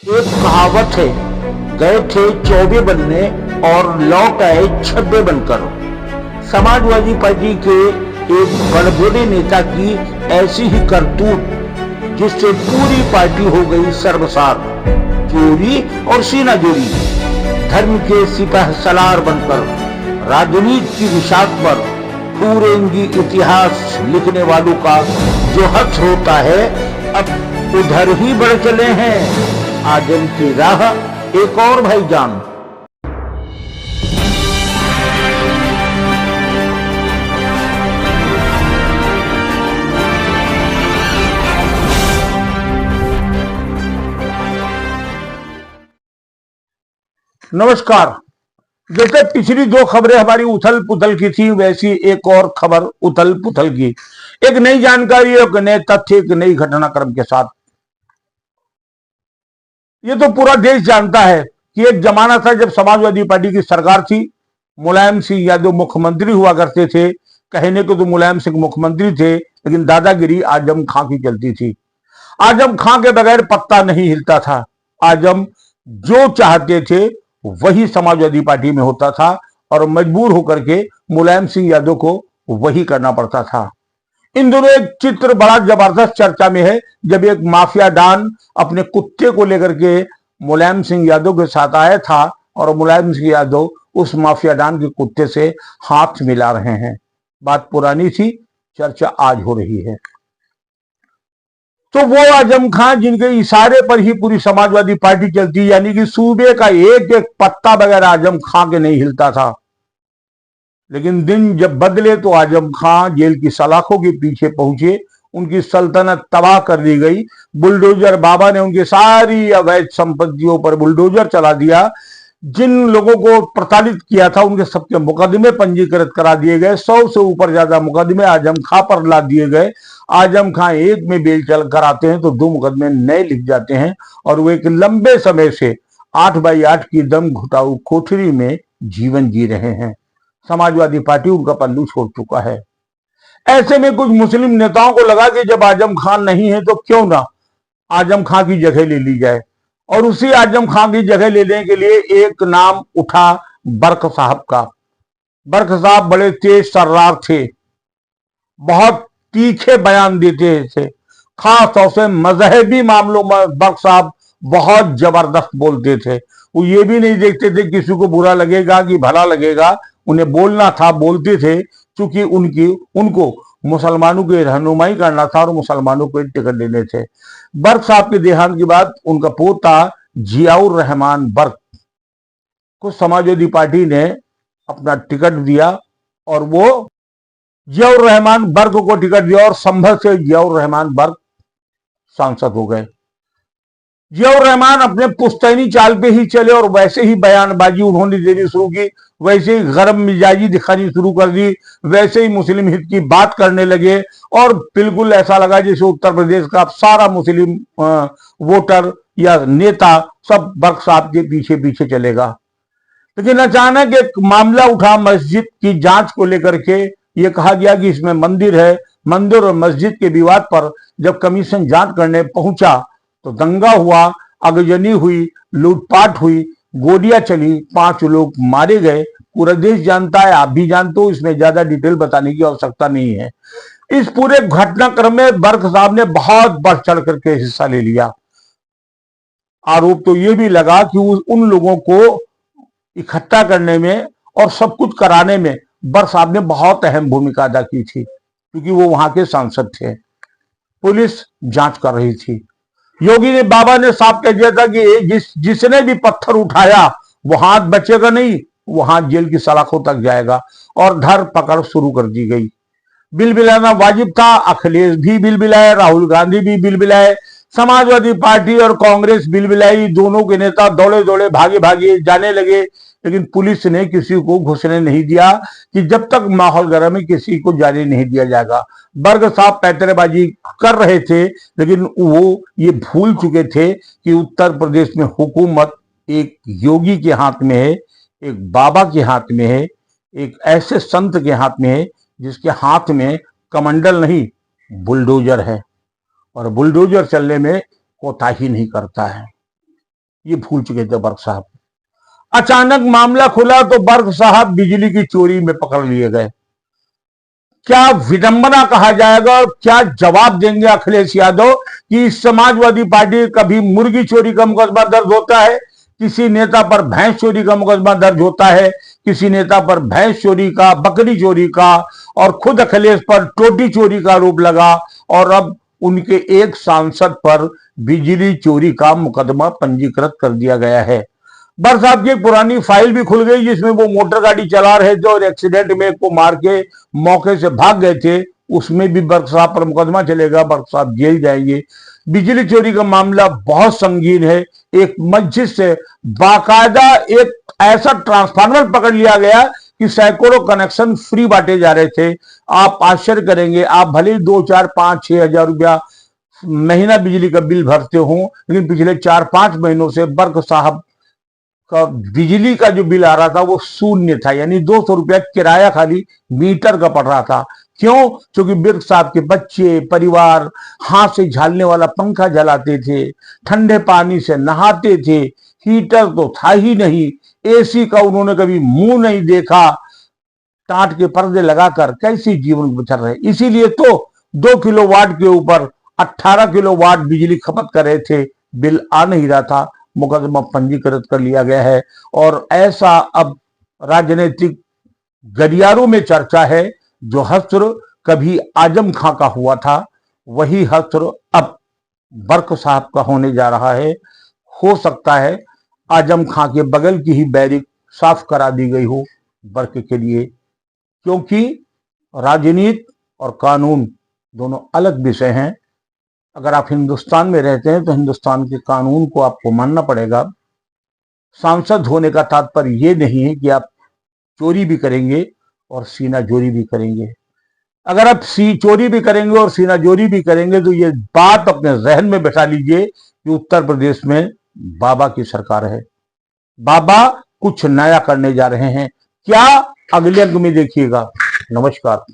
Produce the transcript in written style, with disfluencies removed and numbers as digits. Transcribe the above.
एक कहावत है, गए थे चौबे बनने और लौट आए छब्बे बनकर। समाजवादी पार्टी के एक बड़बड़े नेता की ऐसी ही करतूत जिससे पूरी पार्टी हो गई सर्वसात, चोरी और सीनाजोरी। धर्म के सिपह सलार बनकर राजनीति की विषाद पर पूरेंगी इतिहास लिखने वालों का जो हथ होता है, अब उधर ही बढ़ चले हैं आजम की राह एक और भाईजान। नमस्कार। जैसे पिछली दो खबरें हमारी उथल पुथल की थी, वैसी एक और खबर उथल पुथल की, एक नई जानकारी, एक नए तथ्य, एक नई घटनाक्रम के साथ। ये तो पूरा देश जानता है कि एक जमाना था जब समाजवादी पार्टी की सरकार थी, मुलायम सिंह यादव मुख्यमंत्री हुआ करते थे। कहने को तो मुलायम सिंह मुख्यमंत्री थे, लेकिन दादागिरी आजम खां की चलती थी। आजम खां के बगैर पत्ता नहीं हिलता था। आजम जो चाहते थे वही समाजवादी पार्टी में होता था और मजबूर होकर के मुलायम सिंह यादव को वही करना पड़ता था। इन दोनों एक चित्र बड़ा जबरदस्त चर्चा में है, जब एक माफिया डॉन अपने कुत्ते को लेकर के मुलायम सिंह यादव के साथ आया था और मुलायम सिंह यादव उस माफिया डॉन के कुत्ते से हाथ मिला रहे हैं। बात पुरानी थी, चर्चा आज हो रही है। तो वो आजम खां जिनके इशारे पर ही पूरी समाजवादी पार्टी चलती, यानी कि सूबे का एक एक पत्ता बगैर आजम खां के नहीं हिलता था। लेकिन दिन जब बदले तो आजम खां जेल की सलाखों के पीछे पहुंचे, उनकी सल्तनत तबाह कर दी गई। बुलडोजर बाबा ने उनकी सारी अवैध संपत्तियों पर बुलडोजर चला दिया। जिन लोगों को प्रताड़ित किया था उनके सबके मुकदमे पंजीकृत करा दिए गए। 100 से ऊपर ज्यादा मुकदमे आजम खां पर ला दिए गए। आजम खां एक में बेल चल कर आते हैं तो 2 मुकदमे नए लिख जाते हैं और वो एक लंबे समय से 8x8 की दम घुटाऊ कोठरी में जीवन जी रहे हैं। समाजवादी पार्टी उनका पल्लू छोड़ चुका है। ऐसे में कुछ मुस्लिम नेताओं को लगा कि जब आजम खान नहीं है तो क्यों ना आजम खां की जगह ले ली जाए, और उसी आजम खां की जगह लेने के लिए एक नाम उठा बर्क साहब का। बर्क साहब बड़े तेज तर्रार थे, बहुत तीखे बयान देते थे। खास तौर से मजहबी मामलों में बर्क साहब बहुत जबरदस्त बोलते थे। वो ये भी नहीं देखते थे किसी को बुरा लगेगा कि भला लगेगा, उन्हें बोलना था, बोलते थे, क्योंकि उनको मुसलमानों की रहनुमाई करना था और मुसलमानों को टिकट देने थे। बर्क साहब के देहांत के बाद उनका पोता जियाउर रहमान बर्क को समाजवादी पार्टी ने अपना टिकट दिया और वो जियाउर रहमान बर्क को टिकट दिया और संभल से जियाउर रहमान बर्क सांसद हो गए। जियाउर रहमान अपने पुश्तैनी चाल पे ही चले और वैसे ही बयानबाजी उन्होंने देनी शुरू की, वैसे ही गरम मिजाजी दिखानी शुरू कर दी, वैसे ही मुस्लिम हित की बात करने लगे और बिल्कुल ऐसा लगा जैसे उत्तर प्रदेश का सारा मुस्लिम वोटर या नेता सब बर्क साहब के पीछे पीछे चलेगा। लेकिन अचानक एक मामला उठा मस्जिद की जांच को लेकर के। ये कहा गया कि इसमें मंदिर है। मंदिर और मस्जिद के विवाद पर जब कमीशन जांच करने पहुंचा तो दंगा हुआ, आगजनी हुई, लूटपाट हुई, गोलियां चली, 5 लोग मारे गए। पूरा देश जानता है, आप भी जानते हो, इसमें ज्यादा डिटेल बताने की आवश्यकता नहीं है। इस पूरे घटनाक्रम में बर्क साहब ने बहुत बढ़ चढ़ करके हिस्सा ले लिया। आरोप तो ये भी लगा कि उन लोगों को इकट्ठा करने में और सब कुछ कराने में बर्क साहब ने बहुत अहम भूमिका अदा की थी, क्योंकि वो वहां के सांसद थे। पुलिस जांच कर रही थी। योगी ने बाबा ने साफ कह दिया था कि जिसने भी पत्थर उठाया वो हाथ बचेगा नहीं, वो हाथ जेल की सलाखों तक जाएगा, और धर पकड़ शुरू कर दी गई। बिल बिलाना वाजिब था। अखिलेश भी बिल बिलाए, राहुल गांधी भी बिल बिलाए, समाजवादी पार्टी और कांग्रेस बिल बिलाई। दोनों के नेता दौड़े दौड़े भागे भागे जाने लगे, लेकिन पुलिस ने किसी को घुसने नहीं दिया कि जब तक माहौल गर्म है किसी को जाने नहीं दिया जाएगा। बर्क साहब पैतरेबाजी कर रहे थे, लेकिन वो ये भूल चुके थे कि उत्तर प्रदेश में हुकूमत एक योगी के हाथ में है, एक बाबा के हाथ में है, एक ऐसे संत के हाथ में है जिसके हाथ में कमंडल नहीं बुलडोजर है, और बुलडोजर चलने में कोताही नहीं करता है। ये भूल चुके थे बर्क साहब। अचानक मामला खुला तो बर्क साहब बिजली की चोरी में पकड़ लिए गए। क्या विडंबना कहा जाएगा और क्या जवाब देंगे अखिलेश यादव कि समाजवादी पार्टी कभी मुर्गी चोरी का मुकदमा दर्ज होता है, किसी नेता पर भैंस चोरी का मुकदमा दर्ज होता है, किसी नेता पर भैंस चोरी का, बकरी चोरी का, और खुद अखिलेश पर टोटी चोरी का आरोप लगा, और अब उनके एक सांसद पर बिजली चोरी का मुकदमा पंजीकृत कर दिया गया है। बर्क साहब की एक पुरानी फाइल भी खुल गई जिसमें वो मोटर गाड़ी चला रहे थे और एक्सीडेंट में एक को मार के मौके से भाग गए थे, उसमें भी बर्क साहब पर मुकदमा चलेगा, बर्क साहब जेल जाएंगे। बिजली चोरी का मामला बहुत संगीन है। एक मस्जिद से बाकायदा एक ऐसा ट्रांसफार्मर पकड़ लिया गया कि सैकड़ों कनेक्शन फ्री बांटे जा रहे थे। आप आश्चर्य करेंगे, आप भले ही 2, 4, 5, 6 हजार रुपया महीना बिजली का बिल भरते हो, लेकिन पिछले 4-5 महीनों से बर्क साहब का बिजली का जो बिल आ रहा था वो शून्य था, यानी 200 रुपया किराया खाली मीटर का पड़ रहा था। क्यों? क्योंकि बर्क साहब के बच्चे, परिवार हाथ से झालने वाला पंखा जलाते थे, ठंडे पानी से नहाते थे, हीटर तो था ही नहीं, एसी का उन्होंने कभी मुंह नहीं देखा, टाट के पर्दे लगाकर कैसे जीवन गुजर रहे। इसीलिए तो 2 किलोवाट के ऊपर 18 किलोवाट बिजली खपत कर रहे थे, बिल आ नहीं रहा था, मुकदमा पंजीकृत कर लिया गया है। और ऐसा अब राजनीतिक गलियारों में चर्चा है, जो हश्र कभी आजम खां का हुआ था वही हश्र अब बर्क साहब का होने जा रहा है। हो सकता है आजम खां के बगल की ही बैरिक साफ करा दी गई हो बर्क के लिए, क्योंकि राजनीति और कानून दोनों अलग विषय हैं। अगर आप हिंदुस्तान में रहते हैं तो हिंदुस्तान के कानून को आपको मानना पड़ेगा। सांसद होने का तात्पर्य ये नहीं है कि आप चोरी भी करेंगे और सीना जोरी भी करेंगे। अगर आप चोरी भी करेंगे और सीना जोरी भी करेंगे तो ये बात अपने जहन में बैठा लीजिए कि उत्तर प्रदेश में बाबा की सरकार है, बाबा कुछ नया करने जा रहे हैं। क्या? अगले अंक में देखिएगा। नमस्कार।